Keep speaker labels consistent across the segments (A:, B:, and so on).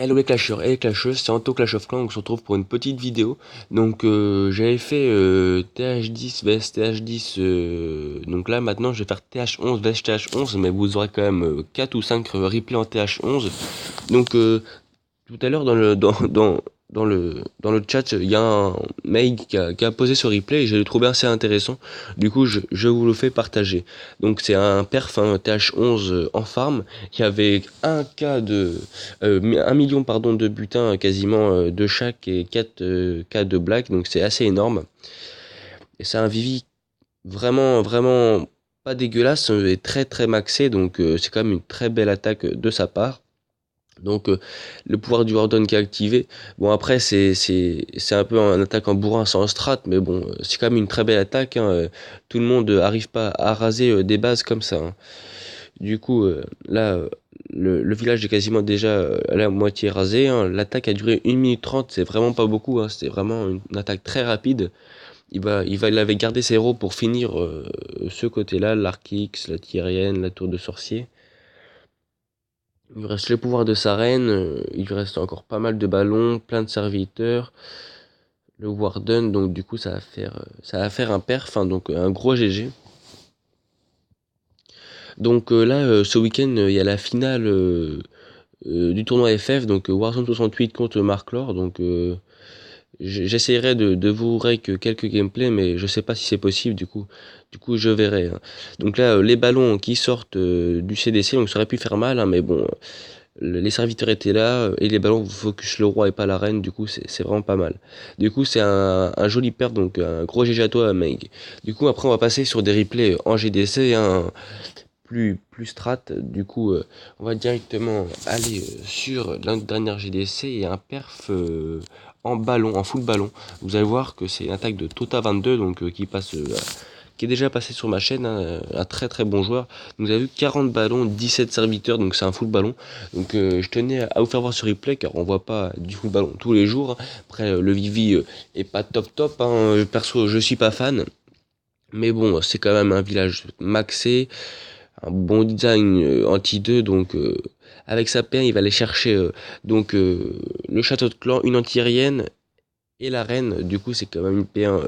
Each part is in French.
A: Hello les clasheurs et les clasheuses, c'est Anto Clash of Clans, donc on se retrouve pour une petite vidéo. Donc j'avais fait TH10 vs TH10, donc là maintenant je vais faire TH11 vs TH11, mais vous aurez quand même 4 ou 5 replays en TH11. Donc tout à l'heure dans le chat, il y a un mec qui a posé ce replay et je l'ai trouvé assez intéressant. Du coup, je vous le fais partager. Donc c'est un perf, un TH11 en farm. Il y avait 1 million pardon, de butins quasiment de chaque et 4 K de black. Donc c'est assez énorme. Et c'est un Vivi vraiment, vraiment pas dégueulasse et très très maxé. Donc c'est quand même une très belle attaque de sa part. Donc le pouvoir du Warden qui est activé. Bon après c'est un peu un attaque en bourrin sans strat, mais bon c'est quand même une très belle attaque, hein. Tout le monde arrive pas à raser des bases comme ça, hein. Du coup là le village est quasiment déjà à la moitié rasé, hein. L'attaque a duré 1 minute 30, c'est vraiment pas beaucoup, hein. C'est vraiment une attaque très rapide. Il avait gardé ses héros pour finir ce côté-là, l'Arc-X, la Tyrienne, la tour de sorcier. Il lui reste le pouvoir de sa reine, il lui reste encore pas mal de ballons, plein de serviteurs, le Warden, donc du coup ça va faire un perf, hein, donc un gros GG. Donc là, ce week-end, il y a la finale du tournoi FF, donc Warzone 68 contre Marklor, donc j'essaierai de vous rec quelques gameplays, mais je sais pas si c'est possible, du coup je verrai, hein. Donc là, les ballons qui sortent du CDC, donc ça aurait pu faire mal, hein, mais bon, les serviteurs étaient là et les ballons focus le roi et pas la reine, du coup c'est vraiment pas mal. Du coup c'est un joli perf, donc un gros GG à toi Meg. Du coup après on va passer sur des replays en GDC, hein, plus strat. Du coup on va directement aller sur la dernière GDC et un perf en ballon, en full ballon. Vous allez voir que c'est une attaque de Tota22, donc qui est déjà passé sur ma chaîne, hein, un très très bon joueur. Vous avez vu 40 ballons, 17 serviteurs, donc c'est un full ballon. Donc je tenais à vous faire voir ce replay car on voit pas du full ballon tous les jours. Après le Vivi est pas top top, hein. Perso je suis pas fan. Mais bon, c'est quand même un village maxé, un bon design anti-2, donc avec sa paire il va aller chercher donc le château de clan, une anti-aérienne et la reine. Du coup c'est quand même une paire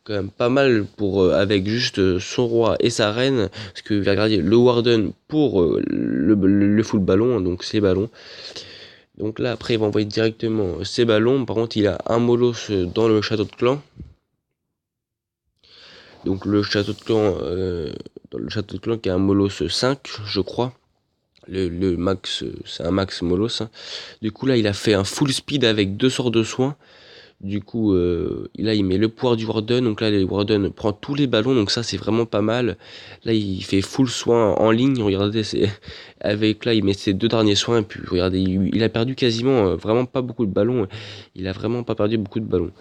A: quand même pas mal pour avec juste son roi et sa reine, parce que il va garder le Warden pour le full ballon, hein, donc ses ballons. Donc là après il va envoyer directement ses ballons. Par contre il a un Molos dans le château de clan. Donc le château de clan dans le château de clan qui a un Molos 5 je crois. Le max c'est un max Molos, hein. Du coup là il a fait un full speed avec deux sorts de soins. Du coup, là, il met le pouvoir du Warden. Donc là, le Warden prend tous les ballons. Donc ça, c'est vraiment pas mal. Là, il fait full soin en ligne. Regardez, c'est avec là, il met ses deux derniers soins. Et puis, regardez, il a perdu quasiment vraiment pas beaucoup de ballons. Il a vraiment pas perdu beaucoup de ballons.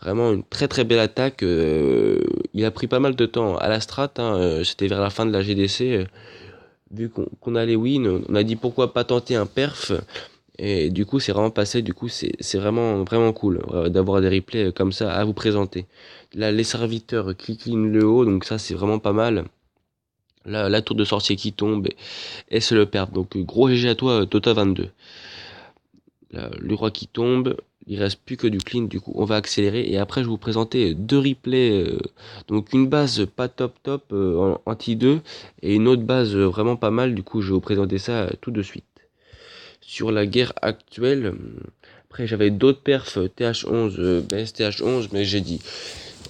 A: Vraiment une très très belle attaque. Il a pris pas mal de temps à la strat, hein. C'était vers la fin de la GDC. Vu qu'on allait win, on a dit pourquoi pas tenter un perf. Et du coup, c'est vraiment passé. Du coup, c'est vraiment, vraiment cool d'avoir des replays comme ça à vous présenter. Là, les serviteurs qui clean le haut, donc ça, c'est vraiment pas mal. Là, la tour de sorcier qui tombe et c'est le perdre. Donc, gros GG à toi, Tota22. Là, le roi qui tombe, il reste plus que du clean. Du coup, on va accélérer. Et après, je vais vous présenter deux replays. Donc, une base pas top top en anti-2 et une autre base vraiment pas mal. Du coup, je vais vous présenter ça tout de suite. Sur la guerre actuelle, après j'avais d'autres perfs TH11, BSTH11, mais j'ai dit,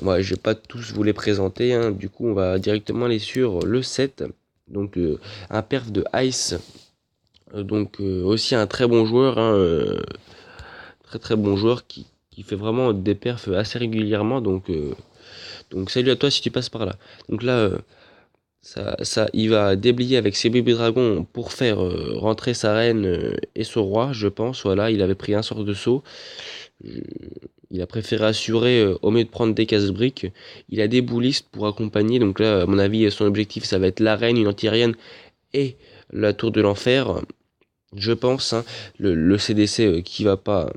A: ouais, je vais pas tous vous les présenter, hein. Du coup, on va directement aller sur le 7. Donc, un perf de Ice. Donc, aussi un très bon joueur, hein, très très bon joueur qui fait vraiment des perfs assez régulièrement. Donc salut à toi si tu passes par là. Donc là, il va déblayer avec ses bébés dragons pour faire rentrer sa reine et son roi, je pense. Voilà, il avait pris un sort de saut. Je- Il a préféré assurer au mieux de prendre des casse-briques. Il a des boulistes pour accompagner. Donc là, à mon avis, son objectif, ça va être la reine, une anti-aérienne et la tour de l'enfer. Je pense, hein. Le CDC oui, qui va pas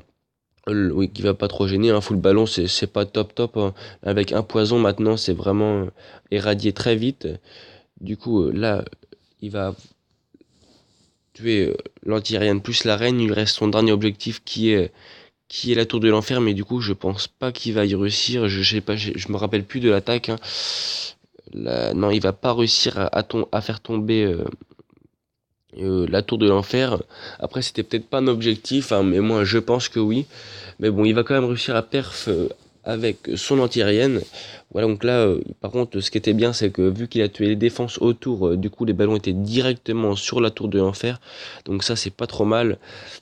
A: trop gêner. Un full ballon, c'est pas top top, hein. Avec un poison maintenant, c'est vraiment éradié très vite. Du coup, là, il va tuer l'anti-aérienne plus la reine, il reste son dernier objectif qui est la tour de l'enfer, mais du coup je pense pas qu'il va y réussir. Je sais pas, je me rappelle plus de l'attaque, hein. Non, il va pas réussir à faire tomber la tour de l'enfer. Après, c'était peut-être pas un objectif, hein, mais moi je pense que oui. Mais bon, il va quand même réussir à perf avec son anti-aérienne. Voilà, donc là, par contre, ce qui était bien, c'est que vu qu'il a tué les défenses autour, du coup, les ballons étaient directement sur la tour de l'enfer. Donc ça, c'est pas trop mal.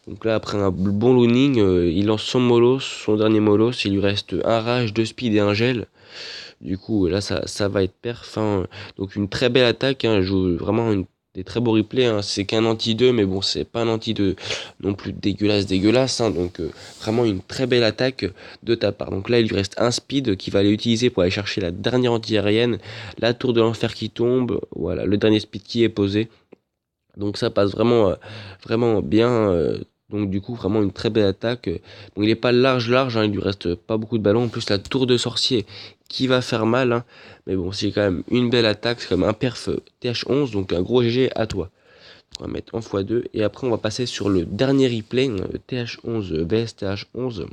A: Donc là, après un bon loading, il lance son molos, son dernier molos. Il lui reste un rage, deux speed et un gel. Du coup, là, ça va être perf, hein. Donc une très belle attaque, hein. Je joue vraiment des très beaux replays, hein. C'est qu'un anti-2, mais bon, c'est pas un anti-2 non plus dégueulasse, hein. Donc vraiment une très belle attaque de ta part. Donc là, il lui reste un speed qu'il va aller utiliser pour aller chercher la dernière anti-aérienne, la tour de l'enfer qui tombe, voilà, le dernier speed qui est posé. Donc ça passe vraiment bien. Donc du coup, vraiment une très belle attaque. Bon, il est pas large, hein, il lui reste pas beaucoup de ballons. En plus, la tour de sorcier qui va faire mal, hein. Mais bon, c'est quand même une belle attaque. C'est comme un perf TH11, donc un gros GG à toi. On va mettre en x2. Et après, on va passer sur le dernier replay, TH11 vs TH11.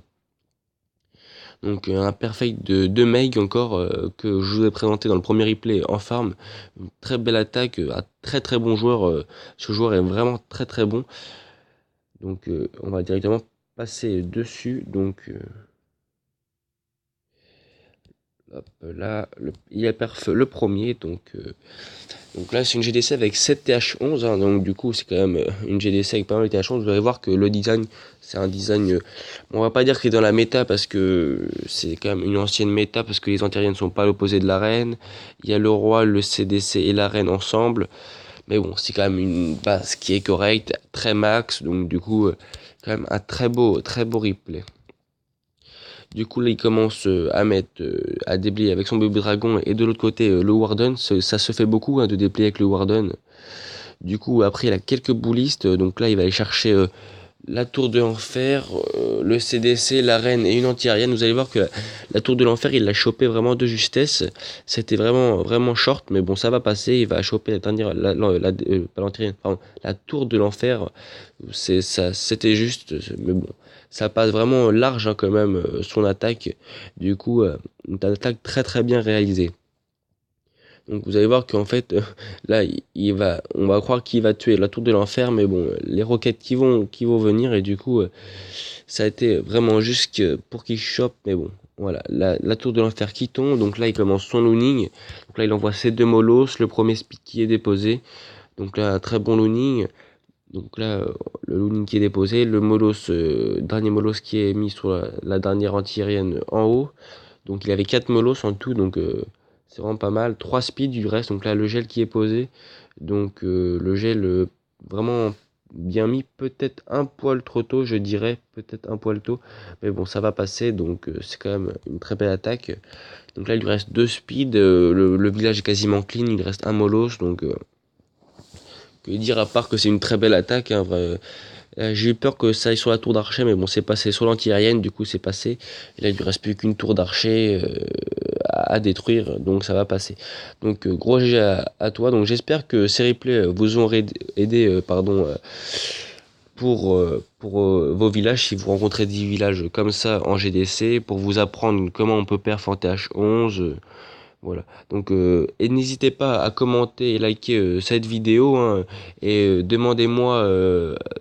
A: Donc un perfect de Meg encore que je vous ai présenté dans le premier replay en farm. Une très belle attaque, un très très bon joueur. Ce joueur est vraiment très très bon. Donc on va directement passer dessus. Donc hop, là, il a perf le premier. Donc là c'est une GDC avec 7 TH11, hein. Donc du coup c'est quand même une GDC avec pas mal de TH11. Vous allez voir que le design, c'est un design, on va pas dire qu'il est dans la méta parce que c'est quand même une ancienne méta, parce que les anti ne sont pas à l'opposé de la reine. Il y a le roi, le CDC et la reine ensemble. Mais bon, c'est quand même une base qui est correcte, très max. Donc du coup, quand même un très beau replay. Du coup, là, il commence à déblayer avec son bébé dragon, et de l'autre côté, le Warden. Ça se fait beaucoup, hein, de déblayer avec le Warden. Du coup, après, il a quelques boulistes. Donc là, il va aller chercher la tour de l'enfer, le CDC, la reine et une anti-aérienne. Vous allez voir que la tour de l'enfer, il l'a chopé vraiment de justesse. C'était vraiment short, mais bon, ça va passer. Il va choper la dernière, pas l'anti-aérienne, pardon, la tour de l'enfer. C'était juste, mais bon, ça passe vraiment large, hein, quand même, son attaque. Du coup, une attaque très très bien réalisée. Donc vous allez voir qu'en fait, là, on va croire qu'il va tuer la tour de l'enfer, mais bon, les roquettes qui vont venir, et du coup, ça a été vraiment juste pour qu'il chope, mais bon, voilà, la tour de l'enfer qui tombe. Donc là, il commence son looning. Donc là, il envoie ses deux molos, le premier speed qui est déposé. Donc là, un très bon looning. Donc là, le looning qui est déposé, le molos, dernier molos qui est mis sur la dernière anti-aérienne en haut. Donc il avait 4 molos en tout, donc c'est vraiment pas mal. 3 speed du reste, donc là le gel qui est posé. Donc le gel vraiment bien mis, peut-être un poil trop tôt, je dirais, peut-être un poil tôt. Mais bon, ça va passer, donc c'est quand même une très belle attaque. Donc là il lui reste 2 speed, le village est quasiment clean, il reste un molos, donc que dire à part que c'est une très belle attaque, hein, j'ai eu peur que ça aille sur la tour d'archer, mais bon, c'est passé sur l'anti-aérienne, du coup c'est passé. Et là, il lui reste plus qu'une tour d'archer à détruire, donc ça va passer. Donc gros GG à toi. Donc j'espère que ces replays vous ont aidé, pour vos villages, si vous rencontrez des villages comme ça en GDC, pour vous apprendre comment on peut perf en TH11. Voilà. Donc, et n'hésitez pas à commenter et liker cette vidéo, hein, et demandez-moi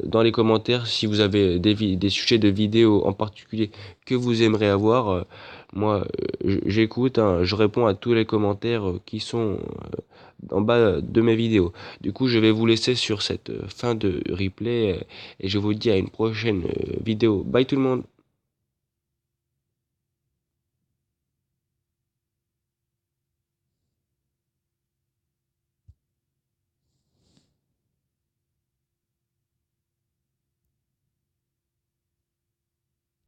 A: dans les commentaires si vous avez des sujets de vidéos en particulier que vous aimeriez avoir. Moi, j'écoute, hein, je réponds à tous les commentaires qui sont en bas de mes vidéos. Du coup, je vais vous laisser sur cette fin de replay, et je vous dis à une prochaine vidéo. Bye tout le monde!